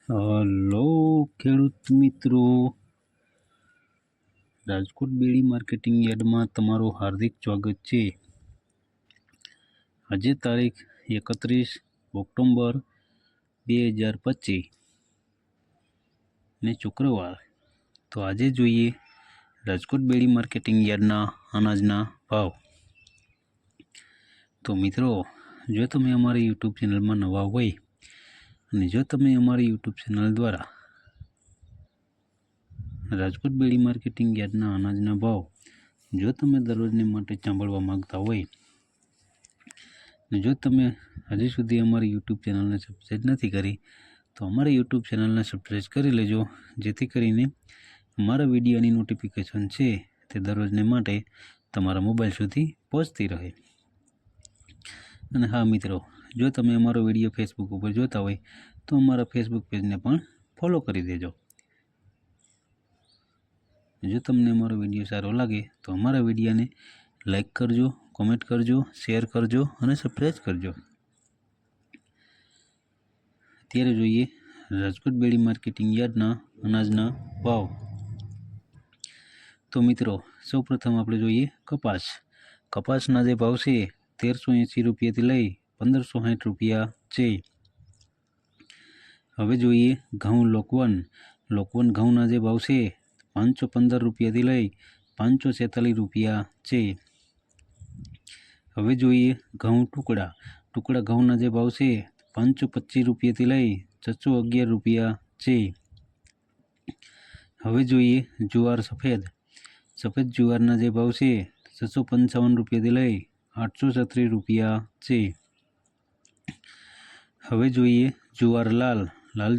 Hello ખેડૂત મિત્રો, રાજકોટ બેડી marketing યાર્ડમાં તમારું હાર્દિક સ્વાગત છે। આજે તારીખ 31 ઓક્ટોબર 2025 ને શુક્રવાર। તો આજે જોઈએ રાજકોટ બેડી માર્કેટિંગ યાર્ડના અનાજના ભાવ। તો મિત્રો, જો તમે અમારી યુટ્યુબ ચેનલમાં નવા હોય અને જો તમે અમારી યુટ્યુબ ચેનલ દ્વારા રાજકોટ બેડી માર્કેટિંગ યાર્ડના અનાજના ભાવ જો તમે દરરોજને માટે સાંભળવા માંગતા હોય અને જો તમે હજી સુધી અમારી યુટ્યુબ ચેનલને સબસ્ક્રાઈબ નથી કરી તો અમારી યુટ્યુબ ચેનલને સબસ્ક્રાઈબ કરી લેજો, જેથી કરીને અમારા વિડીયોની નોટિફિકેશન છે તે દરરોજને માટે તમારા મોબાઈલ સુધી પહોંચતી રહે। અને હા મિત્રો, જો તમે અમારો વિડીયો ફેસબુક ઉપર જોતા હોય તો અમારા ફેસબુક પેજને પણ ફોલો કરી દેજો। જો તમને અમારો વિડીયો સારો લાગે તો અમારા વિડીયોને લાઈક કરજો, કોમેન્ટ કરજો, શેર કરજો અને સબસ્ક્રાઈબ કરજો। અત્યારે જોઈએ રાજકોટ બેડી માર્કેટિંગ યાર્ડના અનાજના ભાવ। તો મિત્રો, સૌપ્રથમ આપણે જોઈએ કપાસના જે ભાવ છે 1380 રૂપિયાથી લઈ 1560 રૂપિયા છે। હવે જોઈએ ઘઉં લોકવન ઘઉંના જે ભાવ છે 515 રૂપિયાથી લઈ 546 રૂપિયા છે। હવે જોઈએ ઘઉં ટુકડા ઘઉંના જે ભાવ છે 525 રૂપિયાથી લઈ 611 રૂપિયા છે। હવે જોઈએ જુવાર સફેદ જુવારના જે ભાવ છે 655 રૂપિયાથી લઈ 836 રૂપિયા છે। હવે જોઈએ જુવાર લાલ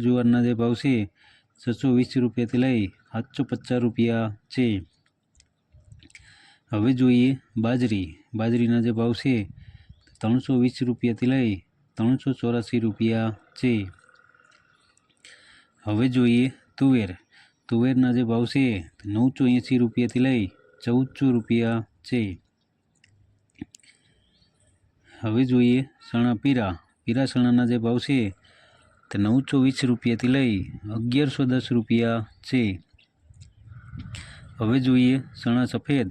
જુવારના જે ભાવ છે 620 રૂપિયાથી લઈ 750 રૂપિયા છે। હવે જોઈએ બાજરીના જે ભાવ છે 320 રૂપિયાથી લઈ 384 રૂપિયા છે। હવે જોઈએ તુવેરના જે ભાવ છે 980 રૂપિયાથી લઈ 1400 રૂપિયા છે। હવે જોઈએ ચણા પીરા ચણાના જે ભાવ છે તે 920 રૂપિયાથી લઈ 1110 રૂપિયા છે। હવે જોઈએ ચણા સફેદ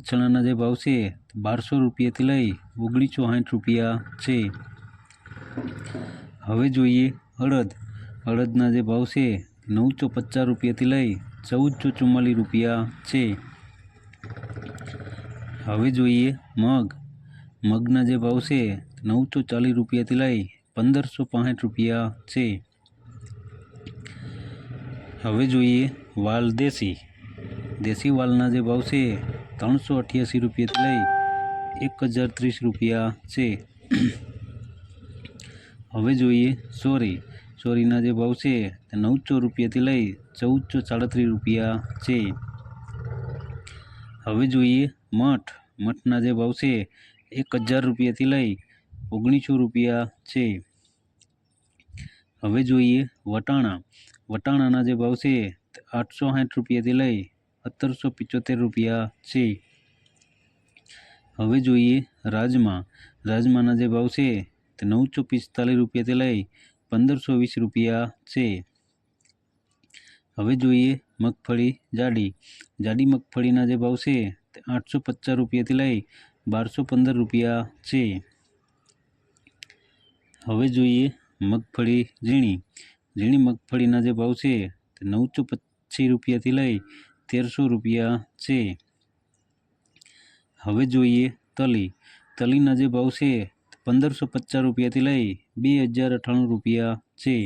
ચણાના જે ભાવ છે 1200 રૂપિયાથી લઈ 1960 રૂપિયા છે। હવે જોઈએ અડદના જે ભાવ છે 950 રૂપિયાથી લઈ 1444 રૂપિયા છે। હવે જોઈએ મગના જે ભાવ છે 940 રૂપિયાથી લઈ 1565 રૂપિયા છે। હવે જોઈએ વાલ દેશી વાલના જે ભાવ છે 388 રૂપિયાથી લઈ 1030 રૂપિયા છે। હવે જોઈએ ચોરીના જે ભાવ છે 900 રૂપિયાથી લઈ 1437 રૂપિયા છે। હવે જોઈએ મઠના જે ભાવ છે 1000 રૂપિયાથી લઈ 1900 રૂપિયા છે। હવે જોઈએ વટાણાના જે ભાવ છે 860 રૂપિયાથી લઈ 1775 રૂપિયા છે। હવે જોઈએ રાજમાના જે ભાવ છે તે 945 રૂપિયાથી લઈ 1520 રૂપિયા છે। હવે જોઈએ મગફળી જાડી મગફળીના જે ભાવ છે તે 850 રૂપિયાથી લઈ 1215 રૂપિયા છે। હવે જોઈએ મગફળી ઝીણી મગફળીના જે ભાવ છે તે 925 રૂપિયાથી લઈ 1300 રૂપિયા છે। હવે જોઈએ તલીના જે ભાવ છે 1550 રૂપિયાથી લઈ 2098 રૂપિયા છે।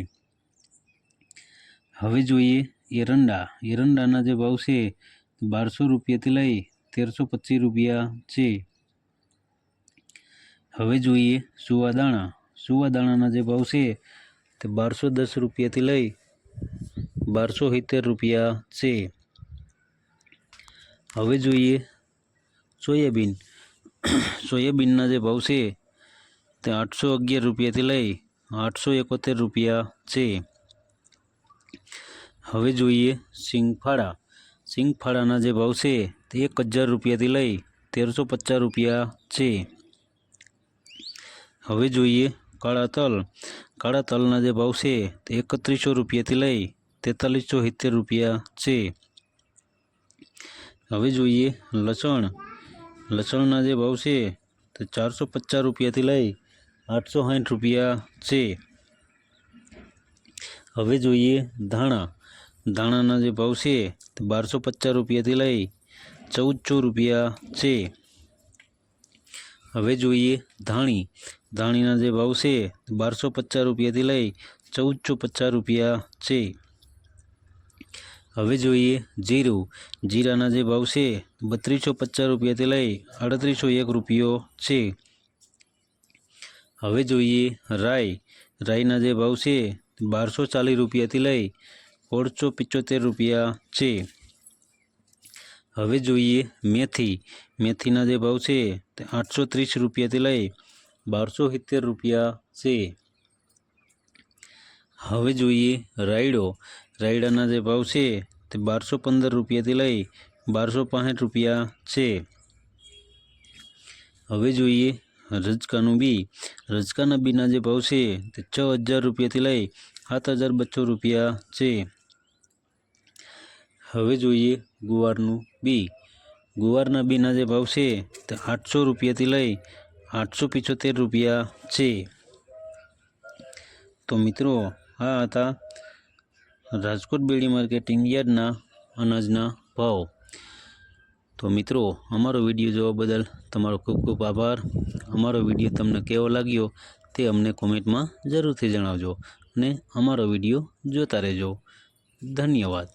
હવે જોઈએ એરંડાના જે ભાવ છે 1200 રૂપિયાથી લઈ 1325 રૂપિયા છે। હવે જોઈએ સુવાદાણાના જે ભાવ છે તે 1210 રૂપિયાથી લઈ 1270 રૂપિયા છે। હવે જોઈએ સોયાબીનના જે ભાવ છે તે 811 રૂપિયાથી લઈ 871 રૂપિયા છે। હવે જોઈએ સિંગફાળાના જે ભાવ છે તે 1000 રૂપિયાથી લઈ 1350 રૂપિયા છે। હવે જોઈએ કાળા તલના જે ભાવ છે તે 3100 રૂપિયાથી લઈ 4370 રૂપિયા છે। હવે જોઈએ લસણના જે ભાવ છે તે 450 રૂપિયાથી લઈ 860 રૂપિયા છે। હવે જોઈએ ધાણાના જે ભાવ છે તે 1250 રૂપિયાથી લઈ 1400 રૂપિયા છે। હવે જોઈએ ધાણીના જે ભાવ છે 1250 રૂપિયાથી લઈ 1450 રૂપિયા છે। હવે જોઈએ જીરાના જે ભાવ છે 3250 રૂપિયાથી લઈ 3801 રૂપિયો છે। હવે જોઈએ રાઈના જે ભાવ છે 1240 રૂપિયાથી લઈ 1675 રૂપિયા છે। હવે જોઈએ મેથીના જે ભાવ છે તે 830 રૂપિયાથી લઈ 1270 રૂપિયા છે। હવે જોઈએ રાયડાના જે ભાવ છે તે 1215 રૂપિયાથી લઈ 1265 રૂપિયા છે। હવે જોઈએ રજકાના બીના જે ભાવ છે તે 6000 રૂપિયાથી લઈ 7200 રૂપિયા છે। હવે જોઈએ ગુવારના બીના જે ભાવ છે તે 800 રૂપિયાથી લઈ 875 રૂપિયા છે। તો મિત્રો આ હતા રાજકોટ બેડી માર્કેટિંગ યાર્ડના અનાજના ભાવ। તો મિત્રો અમારો વિડીયો જોવા બદલ તમારો ખૂબ ખૂબ આભાર। અમારો વિડીયો તમને કેવો લાગ્યો તે અમને કોમેન્ટમાં જરૂરથી જણાવજો અને અમારો વિડીયો જોતા રહેજો। ધન્યવાદ।